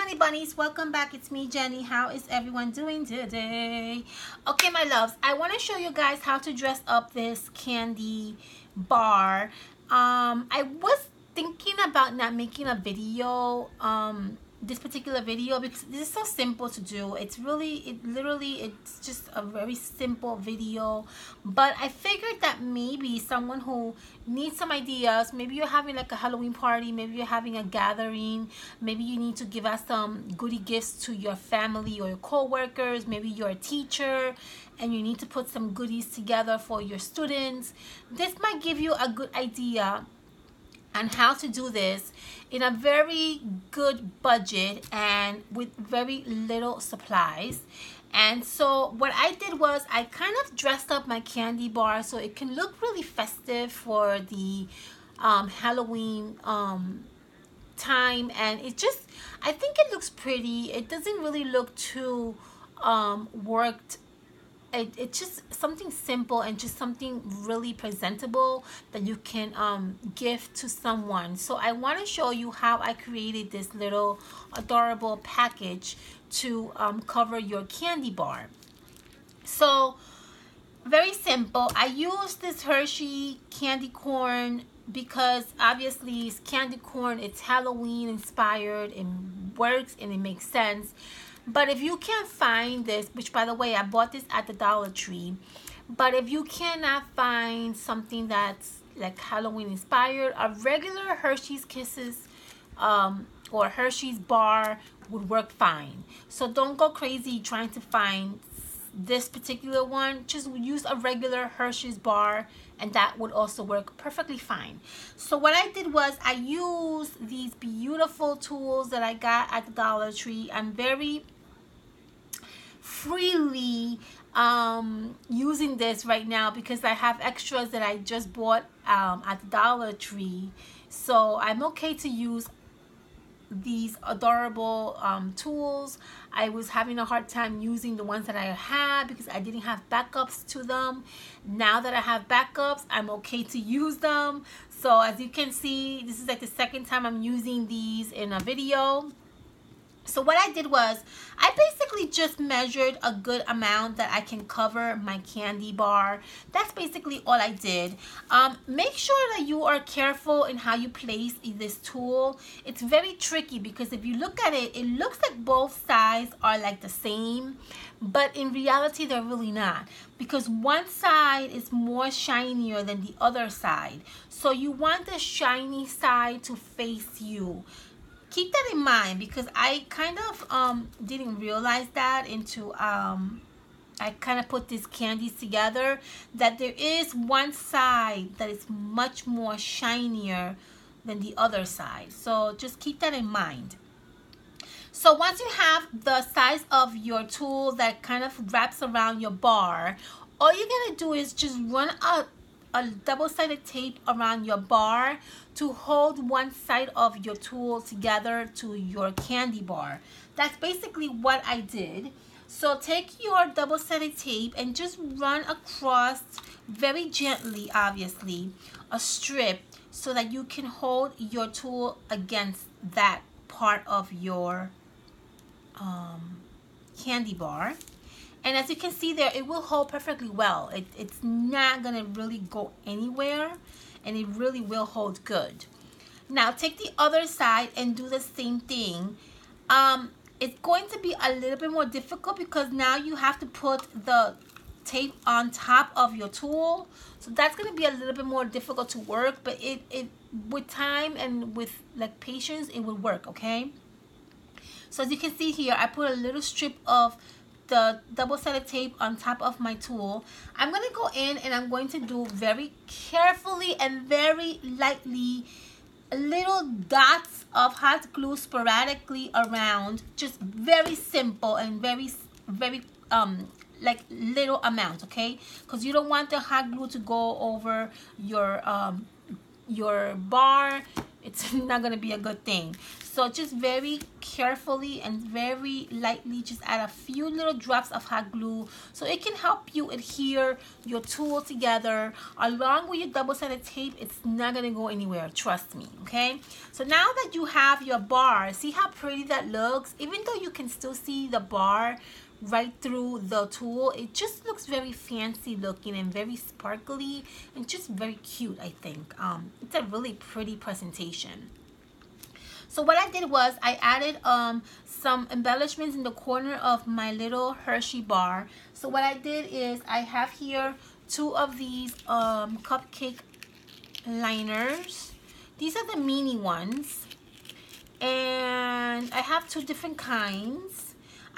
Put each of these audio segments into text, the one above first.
honey bunnies, welcome back. It's me, Jenny. How is everyone doing today? Okay, my loves, I want to show you guys how to dress up this candy bar. I was thinking about not making a video, this particular video, because this is so simple to do. It's just a very simple video, but I figured that maybe someone who needs some ideas, maybe you're having like a Halloween party, maybe you're having a gathering, maybe you need to give out some goodie gifts to your family or your co-workers, maybe you're a teacher and you need to put some goodies together for your students. This might give you a good idea on how to do this in a very good budget and with very little supplies. And so what I did was I kind of dressed up my candy bar so it can look really festive for the Halloween time, and I think it looks pretty. It doesn't really look too worked. It's just something simple and just something really presentable that you can gift to someone. So I want to show you how I created this little adorable package to cover your candy bar. So very simple. I used this Hershey candy corn because obviously it's candy corn, it's Halloween inspired and works and it makes sense. But if you can't find this, which by the way, I bought this at the Dollar Tree, but if you cannot find something that's like Halloween inspired, a regular Hershey's Kisses or Hershey's bar would work fine. So don't go crazy trying to find this particular one. Just use a regular Hershey's bar and that would also work perfectly fine. So what I did was I used these beautiful tools that I got at the Dollar Tree. I'm very freely using this right now because I have extras that I just bought at the Dollar Tree. So I'm okay to use these adorable tools. I was having a hard time using the ones that I had because I didn't have backups to them. Now that I have backups, I'm okay to use them. So as you can see, this is like the second time I'm using these in a video. So what I did was I basically just measured a good amount that I can cover my candy bar. That's basically all I did. Make sure that you are careful in how you place this tool. It's very tricky because if you look at it, it looks like both sides are like the same, but in reality they're really not, because one side is more shinier than the other side. So you want the shiny side to face you. Keep that in mind because I kind of didn't realize that into I kind of put these candies together, that there is one side that is much more shinier than the other side. So just keep that in mind. So once you have the size of your tool that kind of wraps around your bar, all you're gonna do is just run a double-sided tape around your bar to hold one side of your tool together to your candy bar. That's basically what I did. So take your double-sided tape and just run across very gently, obviously, a strip so that you can hold your tool against that part of your candy bar. And as you can see there, it will hold perfectly well. It's not gonna really go anywhere, and it really will hold good. Now take the other side and do the same thing. It's going to be a little bit more difficult because now you have to put the tape on top of your tool. So that's gonna be a little bit more difficult to work, but it with time and with like patience, it will work, okay? So as you can see here, I put a little strip of the double-sided tape on top of my tool. I'm going to go in and I'm going to do very carefully and very lightly little dots of hot glue sporadically around, just very simple and very like little amount, okay? Because you don't want the hot glue to go over your bar. it's not gonna be a good thing. So just very carefully and very lightly just add a few little drops of hot glue so it can help you adhere your tool together along with your double-sided tape. It's not gonna go anywhere, trust me. Okay, so now that you have your bar, see how pretty that looks? Even though you can still see the bar right through the tool, it just looks very fancy looking and very sparkly and just very cute. I think it's a really pretty presentation. So what I did was I added some embellishments in the corner of my little Hershey bar. So what I did is I have here 2 of these cupcake liners. These are the mini ones, and I have 2 different kinds.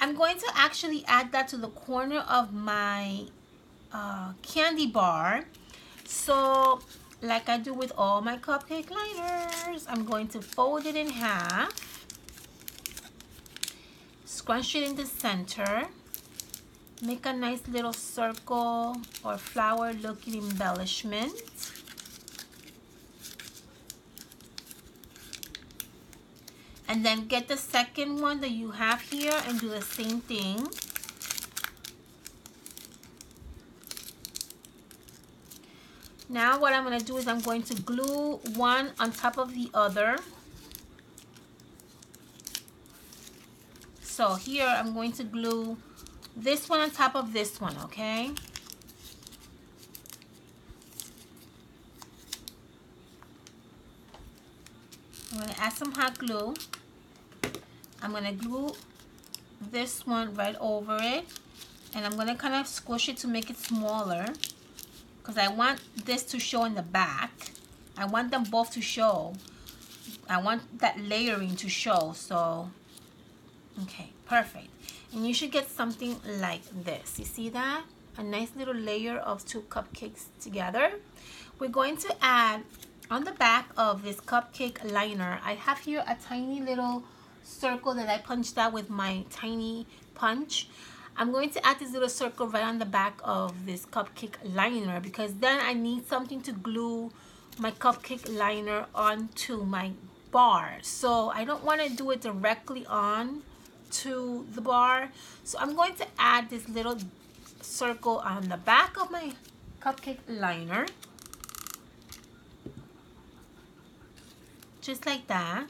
I'm going to actually add that to the corner of my candy bar. So like I do with all my cupcake liners, I'm going to fold it in half, scrunch it in the center, make a nice little circle or flower looking embellishment. And then get the second one that you have here and do the same thing. Now what I'm going to do is I'm going to glue one on top of the other. So here I'm going to glue this one on top of this one, okay? I'm going to add some hot glue. I'm going to glue this one right over it, and I'm going to kind of squish it to make it smaller because I want this to show in the back. I want them both to show. I want that layering to show. So okay, perfect. And you should get something like this. You see that? A nice little layer of 2 cupcakes together. We're going to add on the back of this cupcake liner, I have here a tiny little circle that I punched out with my tiny punch. I'm going to add this little circle right on the back of this cupcake liner because then I need something to glue my cupcake liner onto my bar. So I don't want to do it directly on to the bar. So I'm going to add this little circle on the back of my cupcake liner. Just like that.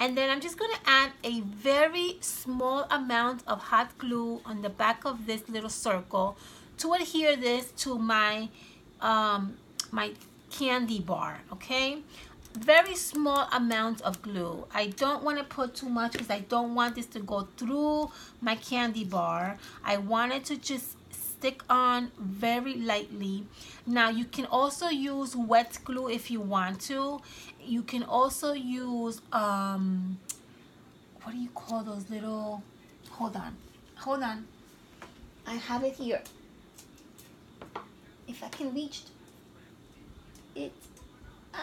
And then I'm just going to add a very small amount of hot glue on the back of this little circle to adhere this to my my candy bar, okay? Very small amount of glue. I don't want to put too much because I don't want this to go through my candy bar. I want it to just stick on very lightly. Now you can also use wet glue if you want to. You can also use what do you call those little, hold on, I have it here. If I can reach it. I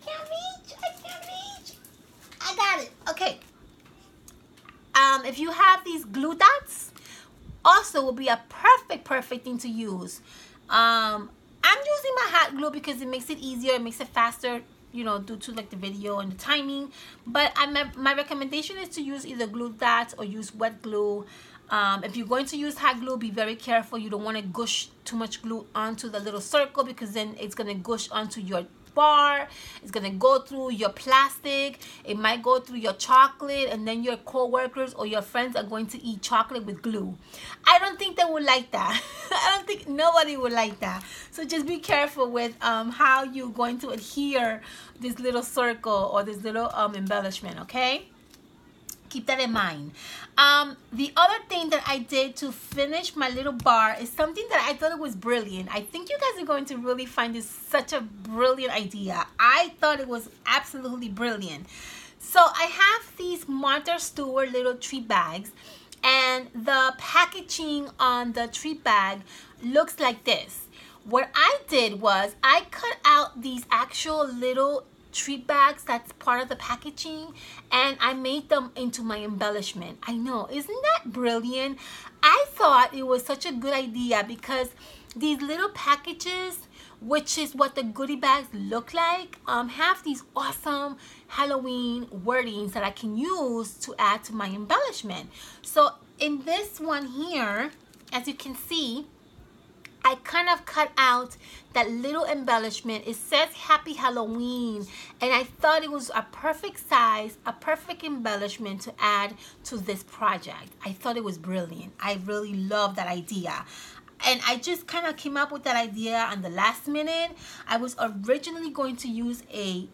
can't reach. I got it. Okay. If you have these glue dots, also will be a perfect thing to use. I'm using my hot glue because it makes it easier, it makes it faster, you know, due to like the video and the timing. But my recommendation is to use either glue dots or use wet glue. If you're going to use hot glue, be very careful. You don't want to gush too much glue onto the little circle because then it's going to gush onto your bar. It's going to go through your plastic. It might go through your chocolate, and then your co-workers or your friends are going to eat chocolate with glue. I don't think they would like that. I don't think nobody would like that. So just be careful with how you're going to adhere this little circle or this little embellishment, okay? Keep that in mind. The other thing that I did to finish my little bar is something that I thought it was brilliant. I think you guys are going to really find this such a brilliant idea. I thought it was absolutely brilliant. So I have these Martha Stewart little treat bags, and the packaging on the treat bag looks like this. What I did was I cut out these actual little treat bags that's part of the packaging, and I made them into my embellishment. I know, isn't that brilliant? I thought it was such a good idea because these little packages which is what the goodie bags look like, have these awesome Halloween wordings that I can use to add to my embellishment. So in this one here, as you can see, I kind of cut out that little embellishment. It says Happy Halloween, and I thought it was a perfect size, a perfect embellishment to add to this project. I thought it was brilliant. I really love that idea. And I just kind of came up with that idea on the last minute. I was originally going to use a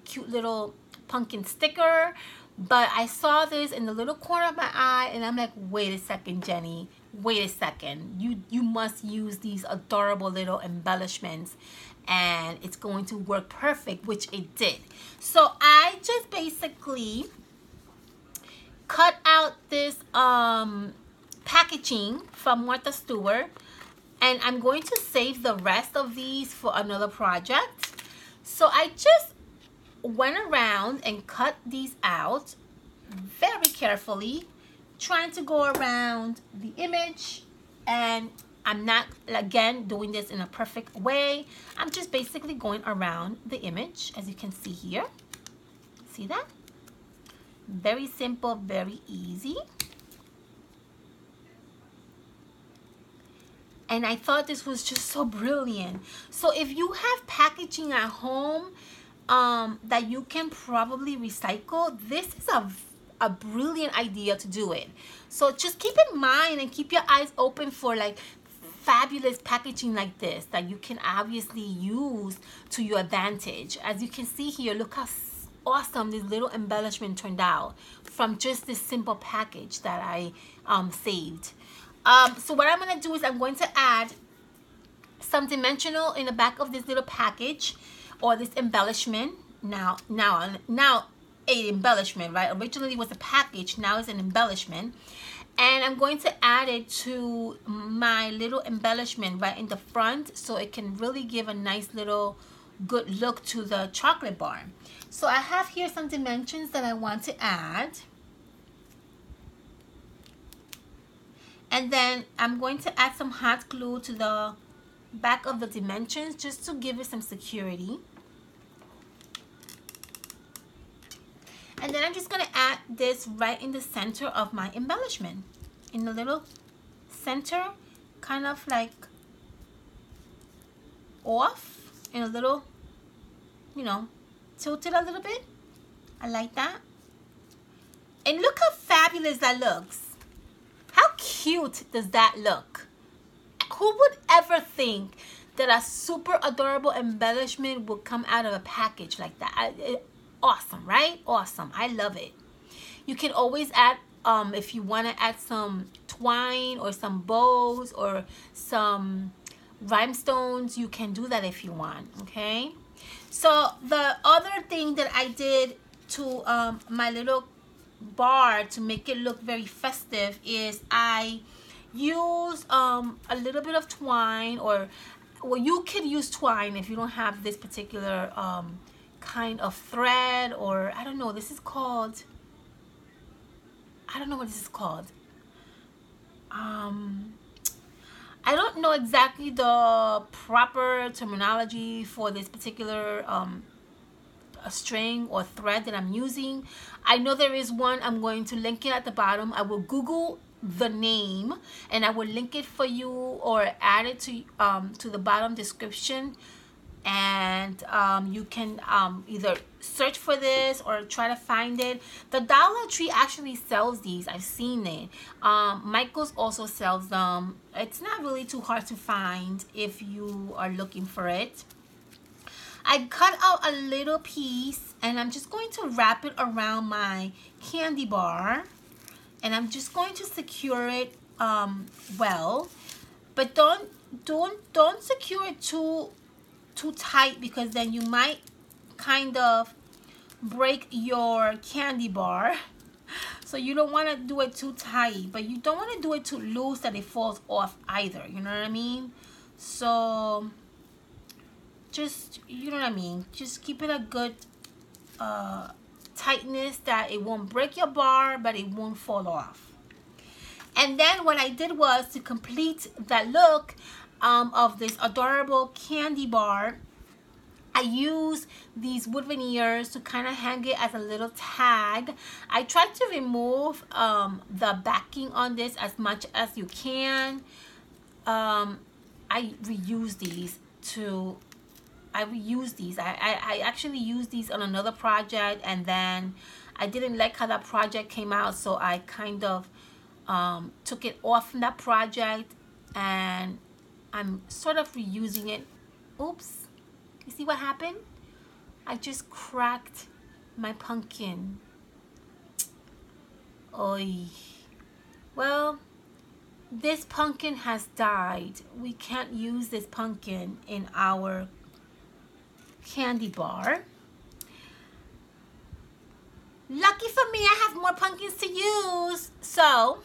cute little pumpkin sticker, but I saw this in the little corner of my eye, and I'm like, wait a second, Jenny. Wait a second. You must use these adorable little embellishments, and it's going to work perfect, which it did. So I just basically cut out this packaging from Martha Stewart, and I'm going to save the rest of these for another project. So I just went around and cut these out very carefully, trying to go around the image, and I'm not, again, doing this in a perfect way. I'm just basically going around the image, as you can see here. See that? Very simple, very easy. And I thought this was just so brilliant. So if you have packaging at home that you can probably recycle, this is a brilliant idea to do it. So just keep in mind and keep your eyes open for like fabulous packaging like this that you can obviously use to your advantage. As you can see here, look how awesome this little embellishment turned out from just this simple package that I saved. So what I'm going to do is I'm going to add some dimensional in the back of this little package or this embellishment. Now a embellishment, right? Originally it was a package, now it's an embellishment. And I'm going to add it to my little embellishment right in the front, so it can really give a nice little good look to the chocolate bar. So I have here some dimensions that I want to add. And then I'm going to add some hot glue to the back of the dimensions just to give it some security. And then I'm just going to add this right in the center of my embellishment. In the little center, kind of like off, in a little, you know, tilted a little bit. I like that. And look how fabulous that looks. How cute does that look? Who would ever think that a super adorable embellishment would come out of a package like that? Awesome, right? Awesome. I love it. You can always add, if you want to add some twine or some bows or some rhinestones, you can do that if you want, okay? So the other thing that I did to my little bar to make it look very festive is I use a little bit of twine, or well, you could use twine if you don't have this particular kind of thread, or I don't know, this is called, I don't know what this is called. I don't know exactly the proper terminology for this particular a string or thread that I'm using. I know there is one. I'm going to link it at the bottom. I will Google the name and I will link it for you or add it to the bottom description, and you can either search for this or try to find it. The Dollar Tree actually sells these. I've seen it. Michael's also sells them. It's not really too hard to find if you are looking for it. I cut out a little piece and I'm just going to wrap it around my candy bar, and I'm just going to secure it well, but don't secure it too tight, because then you might kind of break your candy bar. So you don't want to do it too tight, but you don't want to do it too loose that it falls off either, you know what I mean? So just, you know what I mean, just keep it a good tightness that it won't break your bar but it won't fall off. And then what I did was, to complete that look, of this adorable candy bar. I use these wood veneers to kind of hang it as a little tag. I tried to remove the backing on this as much as you can. I reuse these to I actually used these on another project, and then I didn't like how that project came out, so I kind of took it off from that project, and I'm sort of reusing it. Oops. You see what happened? I just cracked my pumpkin. Oy. Well, this pumpkin has died. We can't use this pumpkin in our candy bar. Lucky for me, I have more pumpkins to use. So,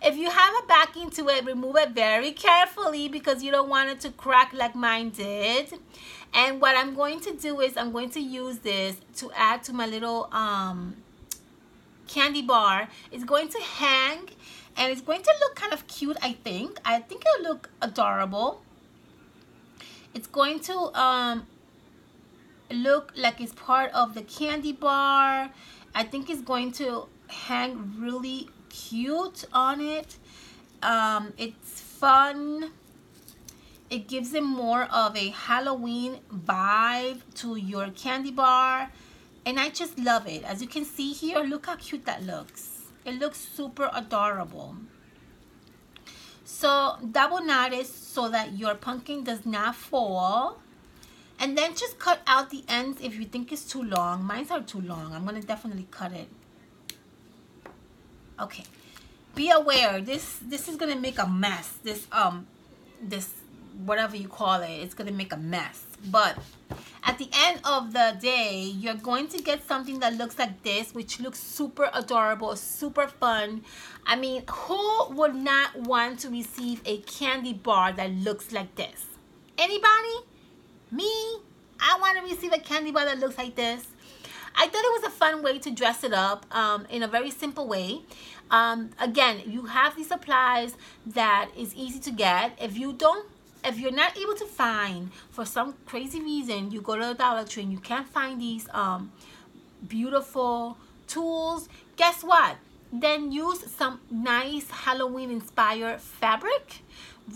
if you have a backing to it, remove it very carefully because you don't want it to crack like mine did. And what I'm going to do is I'm going to use this to add to my little candy bar. It's going to hang and it's going to look kind of cute, I think. I think it'll look adorable. It's going to look like it's part of the candy bar. I think it's going to hang really cute on it. It's fun. It gives it more of a Halloween vibe to your candy bar, and I just love it. As you can see here, look how cute that looks. It looks super adorable. So double knot it so that your pumpkin does not fall, and then just cut out the ends if you think it's too long. Mine are too long. I'm gonna definitely cut it. Okay, be aware, this is gonna make a mess. This whatever you call it, it's gonna make a mess. But at the end of the day, you're going to get something that looks like this, which looks super adorable, super fun. I mean, who would not want to receive a candy bar that looks like this? Anybody? Me? I want to receive a candy bar that looks like this. I thought it was a fun way to dress it up in a very simple way. Again, you have these supplies that is easy to get. If you're not able to find, for some crazy reason, you go to the Dollar Tree and you can't find these beautiful tools, guess what? Then use some nice Halloween inspired fabric.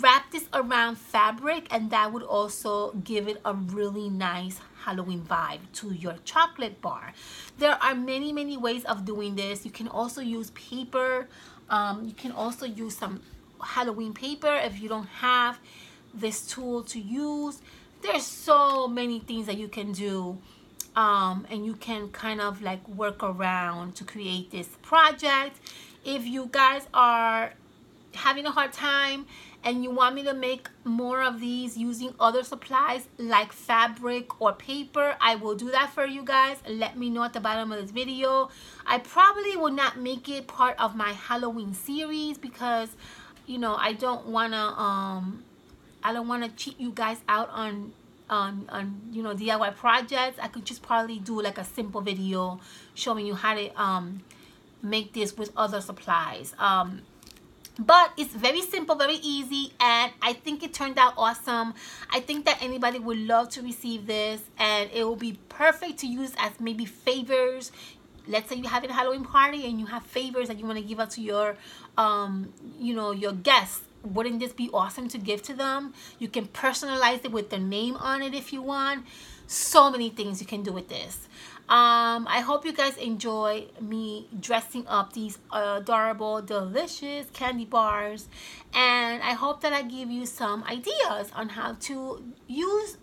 Wrap this around fabric, and that would also give it a really nice Halloween vibe to your chocolate bar. There are many ways of doing this. You can also use paper. You can also use some Halloween paper if you don't have this tool to use. There's so many things that you can do, and you can kind of like work around to create this project. If you guys are having a hard time and you want me to make more of these using other supplies like fabric or paper, I will do that for you guys. Let me know at the bottom of this video. I probably will not make it part of my Halloween series because, you know, I don't want to cheat you guys out on you know, DIY projects. I could just probably do like a simple video showing you how to make this with other supplies. But it's very simple, very easy, and I think it turned out awesome. I think that anybody would love to receive this, and it will be perfect to use as maybe favors. Let's say you're having a Halloween party and you have favors that you want to give out to your you know, your guests. Wouldn't this be awesome to give to them? You can personalize it with their name on it if you want. So many things you can do with this. I hope you guys enjoy me dressing up these adorable, delicious candy bars, and I hope that I give you some ideas on how to use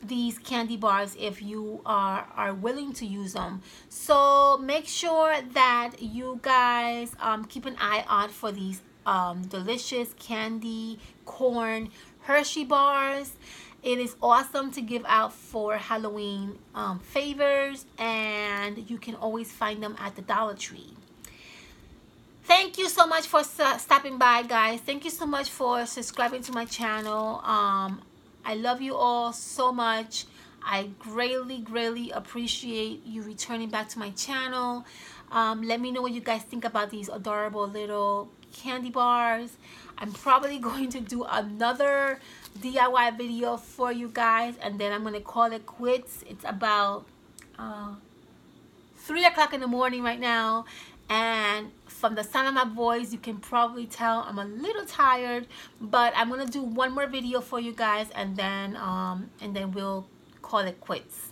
these candy bars if you are willing to use them. So make sure that you guys keep an eye out for these delicious candy corn Hershey bars. It is awesome to give out for Halloween favors, and you can always find them at the Dollar Tree. Thank you so much for stopping by, guys. Thank you so much for subscribing to my channel. I love you all so much. I greatly appreciate you returning back to my channel. Let me know what you guys think about these adorable little candy bars. I'm probably going to do another DIY video for you guys, and then I'm going to call it quits. It's about 3 o'clock in the morning right now, and from the sound of my voice you can probably tell I'm a little tired, but I'm going to do one more video for you guys, and then we'll call it quits.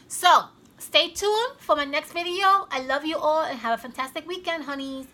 So stay tuned for my next video. I love you all and have a fantastic weekend, honeys.